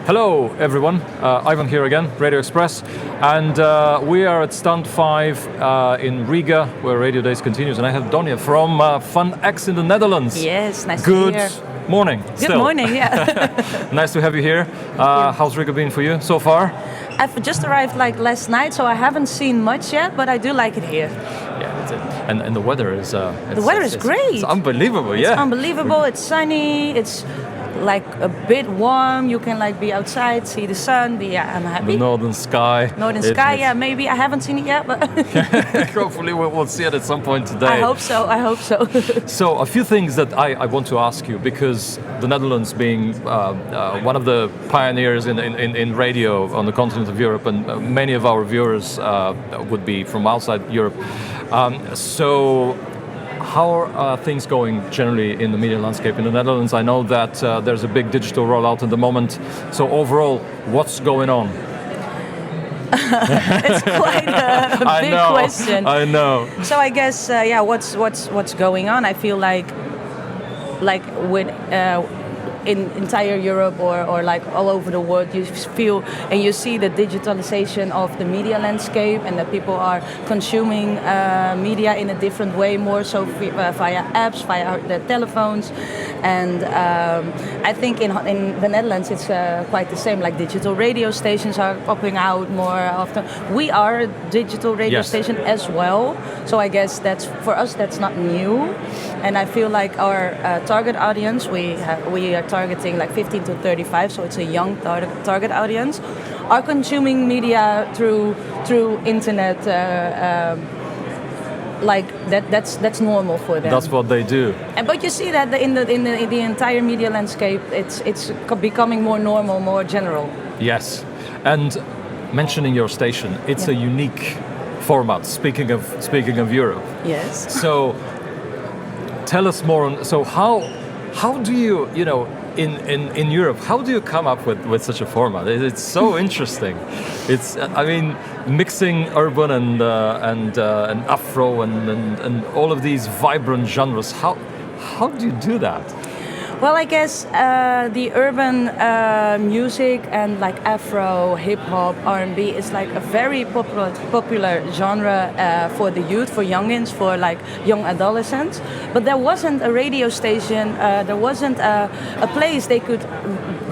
Hello everyone, Ivan here again, Radio Express, and we are at Stand 5 in Riga, where Radio Days continues, and I have Dunja from FunX in the Netherlands. Yes, nice Good to be here. Morning. Good morning, yeah. Nice to have you here. How's Riga been for you so far? I've just arrived like last night, so I haven't seen much yet, but I do like it here. Yeah, that's it. And the weather is... the weather is great. It's unbelievable, yeah. It's unbelievable, it's sunny, it's like a bit warm, you can like be outside, see the sun, I'm happy. The northern sky. Yeah, maybe, I haven't seen it yet, but... Hopefully we'll see it at some point today. I hope so. So a few things that I want to ask you, because the Netherlands being one of the pioneers in radio on the continent of Europe, and many of our viewers would be from outside Europe. So how are things going generally in the media landscape in the Netherlands? I know that there's a big digital rollout at the moment. So overall, what's going on? It's quite a big question. I know. So I guess, what's going on? I feel like with in entire Europe or like all over the world, you feel and you see the digitalization of the media landscape, and that people are consuming media in a different way, more so via apps, via their telephones. And I think in the Netherlands it's quite the same. Like digital radio stations are popping out more often. We are a digital radio station as well, so I guess for us that's not new. And I feel like our target audience, we are targeting like 15 to 35, so it's a young target audience, are consuming media through internet. Like that's normal for them. That's what they do. But you see that in the entire media landscape, it's becoming more normal, more general. Yes, and mentioning your station, it's a unique format. Speaking of Europe. Yes. So tell us more on. So how do you in Europe, how do you come up with such a format? It's so interesting. It's mixing urban and Afro and all of these vibrant genres. How do you do that? Well, I guess the urban music and like Afro, hip hop, R&B is like a very popular genre for the youth, for youngins, for like young adolescents. But there wasn't a radio station, there wasn't a place they could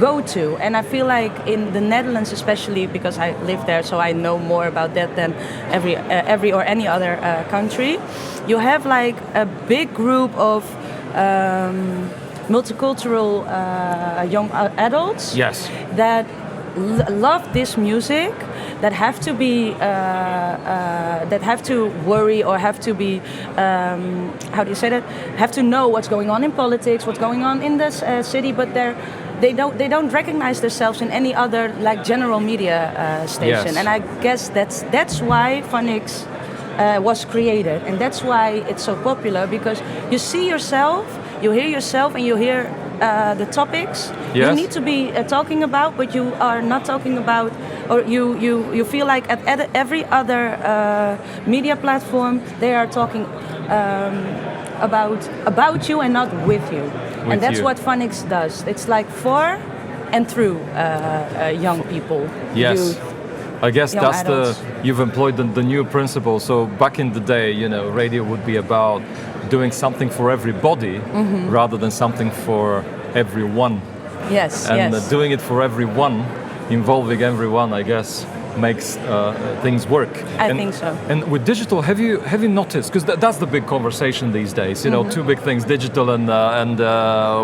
go to. And I feel like in the Netherlands, especially because I live there, so I know more about that than every or any other country. You have like a big group of multicultural young adults that love this music, that have to be that have to worry or have to be how do you say that? Have to know what's going on in politics, what's going on in this city, but they don't recognize themselves in any other like general media station. Yes. And I guess that's why FunX was created, and that's why it's so popular, because you see yourself. You hear yourself and you hear the topics you need to be talking about, but you are not talking about, or you feel like at every other media platform they are talking about you and not with you. And that's what FunX does. It's like for and through young people. Yes. Youth, I guess that's adults. You've employed the new principle. So back in the day, radio would be about doing something for everybody rather than something for everyone. Yes, and doing it for everyone, involving everyone, I guess, makes things work. I think so. And with digital, have you noticed? Because that's the big conversation these days. Two big things: digital and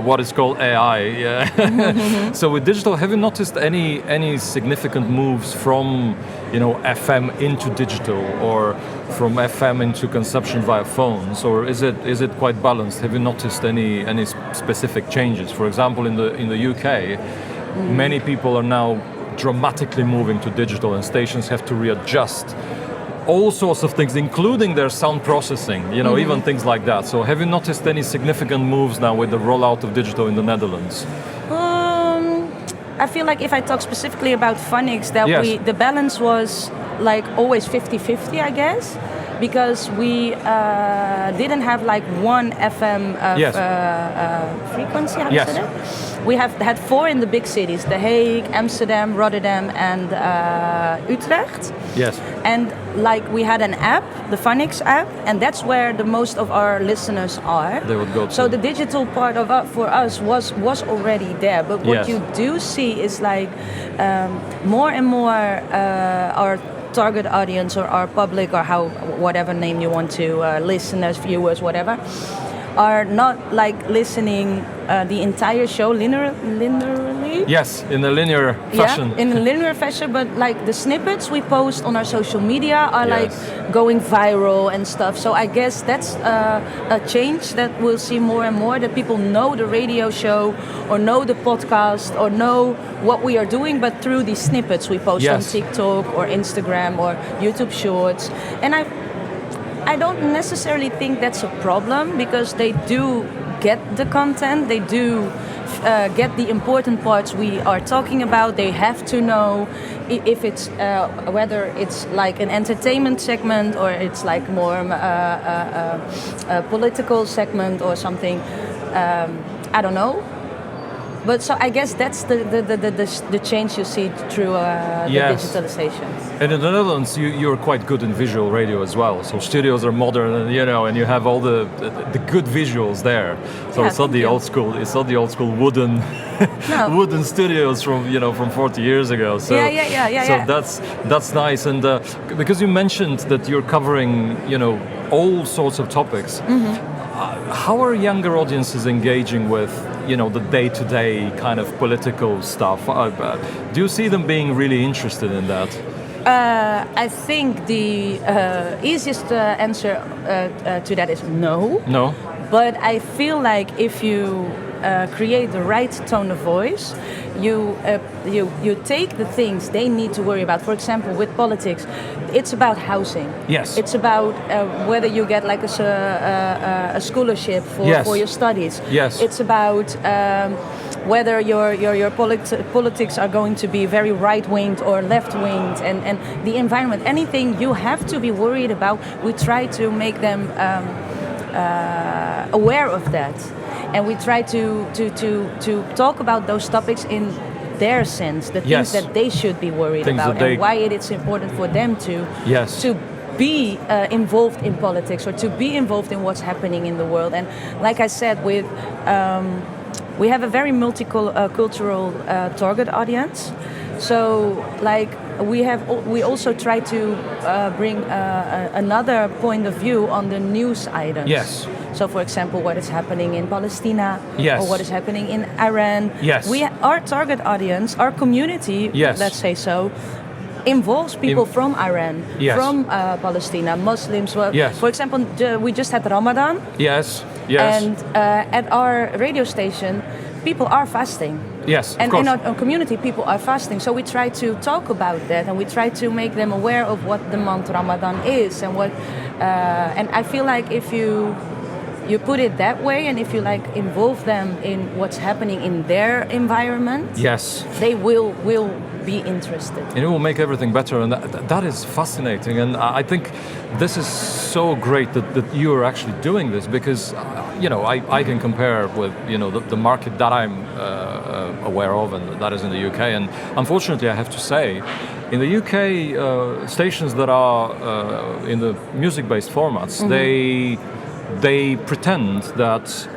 what is called AI. Yeah. So with digital, have you noticed any significant moves from FM into digital, or from FM into consumption via phones, or is it quite balanced? Have you noticed any specific changes? For example, in the UK, many people are now dramatically moving to digital, and stations have to readjust all sorts of things, including their sound processing, even things like that. So have you noticed any significant moves now with the rollout of digital in the Netherlands? I feel like if I talk specifically about FunX, that the balance was like always 50-50, I guess. because we didn't have like one FM frequency. How do you say that? We have had 4 in the big cities: The Hague, Amsterdam, Rotterdam, and Utrecht. Yes. And like we had an app, the FunX app, and that's where the most of our listeners are. They would go to. So the digital part of for us was already there. But what you do see is like more and more our target audience or our public or whatever name you want to, listeners, viewers, whatever, are not like listening the entire show linearly. Yes, in a linear fashion. Yeah, in a linear fashion, but like the snippets we post on our social media are like going viral and stuff. So I guess that's a change that we'll see more and more, that people know the radio show or know the podcast or know what we are doing, but through these snippets we post on TikTok or Instagram or YouTube Shorts. And I don't necessarily think that's a problem, because they do get the content, they do get the important parts we are talking about. They have to know if it's whether it's like an entertainment segment or it's like more a political segment or something. I don't know. But so I guess that's the change you see through the digitalization. And in the Netherlands, you're quite good in visual radio as well. So studios are modern, and and you have all the good visuals there. So it's not the old school. It's not the old school wooden wooden studios from 40 years ago. So So that's nice. And because you mentioned that you're covering all sorts of topics. Mm-hmm. How are younger audiences engaging with the day-to-day kind of political stuff? Do you see them being really interested in that? I think the easiest answer to that is no. No. But I feel like if you create the right tone of voice, you take the things they need to worry about. For example, with politics, it's about housing. Yes. It's about whether you get like a scholarship for your studies. Yes. It's about whether your politics are going to be very right-winged or left-winged, and the environment. Anything you have to be worried about, we try to make them aware of that. And we try to talk about those topics in their sense, the things that they should be worried about, and why it is important for them to be involved in politics or to be involved in what's happening in the world. And like I said, we have a very multicultural target audience. So like we also try to bring another point of view on the news items. Yes. So, for example, what is happening in Palestine, yes, or what is happening in Iran. Yes. Our target audience, our community, yes, let's say so, involves people from Iran, yes, from Palestine, Muslims. Well, yes. For example, we just had Ramadan. Yes. Yes. And at our radio station, people are fasting. Yes, and in our community, people are fasting. So we try to talk about that, and we try to make them aware of what the month Ramadan is, and what. And I feel like if you put it that way, and if you like involve them in what's happening in their environment, yes, they will be interested. And it will make everything better, and that is fascinating. And I think this is so great that you are actually doing this, because I can compare with the market that I'm aware of, and that is in the UK. And unfortunately, I have to say, in the UK, stations that are in the music-based formats, mm-hmm, they pretend that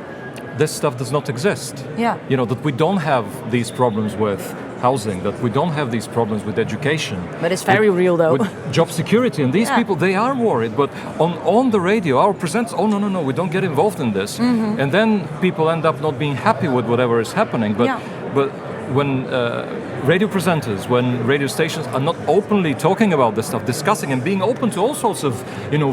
this stuff does not exist. Yeah. That we don't have these problems with housing, that we don't have these problems with education. But it's very real, though. With job security. And these people, they are worried. But on the radio, our presenters, no, we don't get involved in this. Mm-hmm. And then people end up not being happy with whatever is happening. But when radio presenters, when radio stations are not openly talking about this stuff, discussing and being open to all sorts of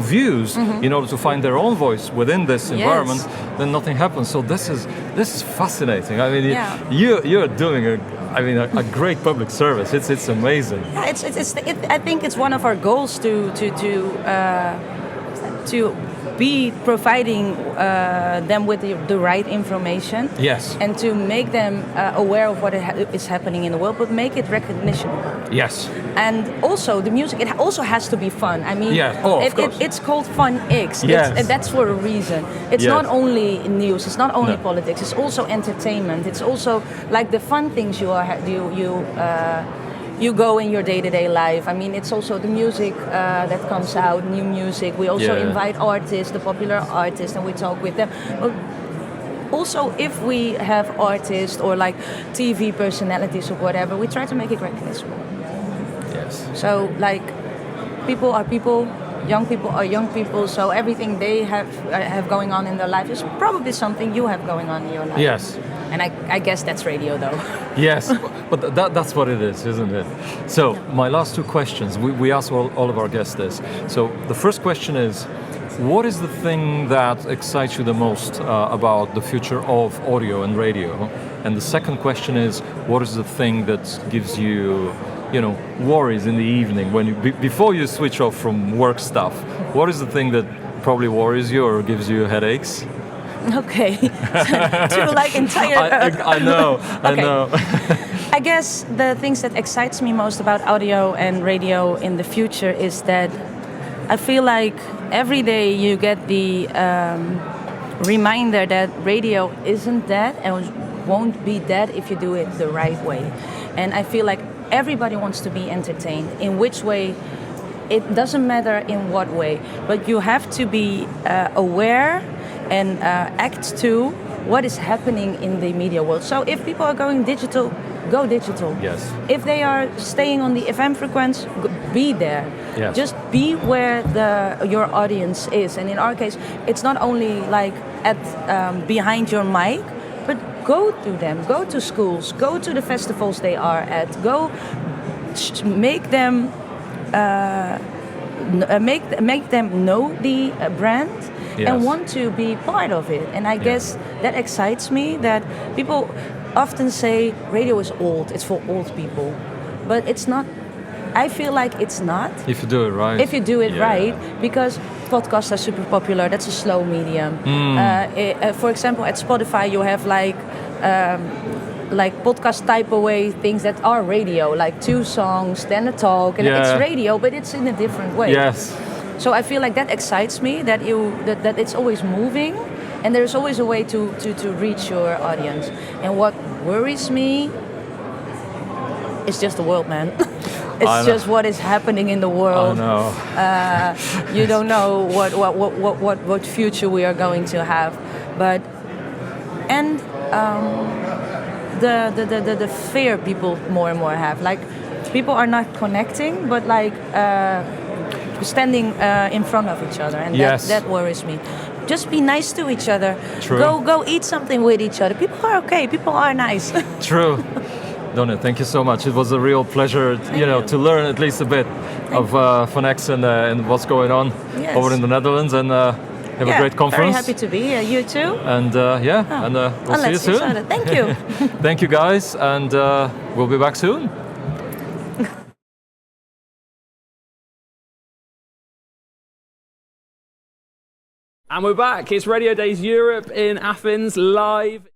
views, mm-hmm, in order to find their own voice within this environment, then nothing happens. So this is fascinating. I mean, you're doing a great public service. It's amazing. Yeah, I think it's one of our goals to be providing them with the right information. Yes. And to make them aware of what is happening in the world, but make it recognitionable. Yes. And also the music, it also has to be fun. I mean, of course. It's called FunX. Yes. That's for a reason. It's not only news. It's not only politics. It's also entertainment. It's also like the fun things you go in your day-to-day life. I mean, it's also the music that comes out, new music. We also invite artists, the popular artists, and we talk with them. But also, if we have artists or like TV personalities or whatever, we try to make it recognizable. Yes. So, like, people are people, young people are young people, so everything they have going on in their life is probably something you have going on in your life. Yes. And I guess that's radio, though. Yes, but that's what it is, isn't it? So, my last two questions, we ask all of our guests this. So, the first question is, what is the thing that excites you the most about the future of audio and radio? And the second question is, what is the thing that gives you, worries in the evening when before you switch off from work stuff? What is the thing that probably worries you or gives you headaches? Okay, to like entire. I know. I know. I guess the things that excites me most about audio and radio in the future is that I feel like every day you get the reminder that radio isn't dead and won't be dead if you do it the right way. And I feel like everybody wants to be entertained. In which way? It doesn't matter in what way, but you have to be aware and act to what is happening in the media world. So if people are going digital, go digital. Yes. If they are staying on the FM frequency, be there. Yes. Just be where your audience is. And in our case, it's not only like at behind your mic, but go to them, go to schools, go to the festivals they are at, go make them make them know the brand. Yes. And want to be part of it. And I guess that excites me, that people often say radio is old, it's for old people. But it's not. I feel like it's not. If you do it right. If you do it right, because podcasts are super popular, that's a slow medium. For example, at Spotify you have like podcast type away things that are radio, like 2 songs, then a talk, and it's radio, but it's in a different way. Yes. So I feel like that excites me, that it's always moving, and there's always a way to reach your audience. And what worries me is just the world, man. It's just what is happening in the world. I know. You don't know what future we are going to have, but the fear people more and more have, like people are not connecting, but like. Standing in front of each other, and that worries me. Just be nice to each other. True. Go eat something with each other. People are okay. People are nice. True. Dunja, thank you so much. It was a real pleasure, to learn at least a bit of FunX and what's going on over in the Netherlands, and have a great conference. Very happy to be here. You too. And we'll see you soon. Thank you. Thank you, guys, and we'll be back soon. And we're back. It's Radio Days Europe in Athens live.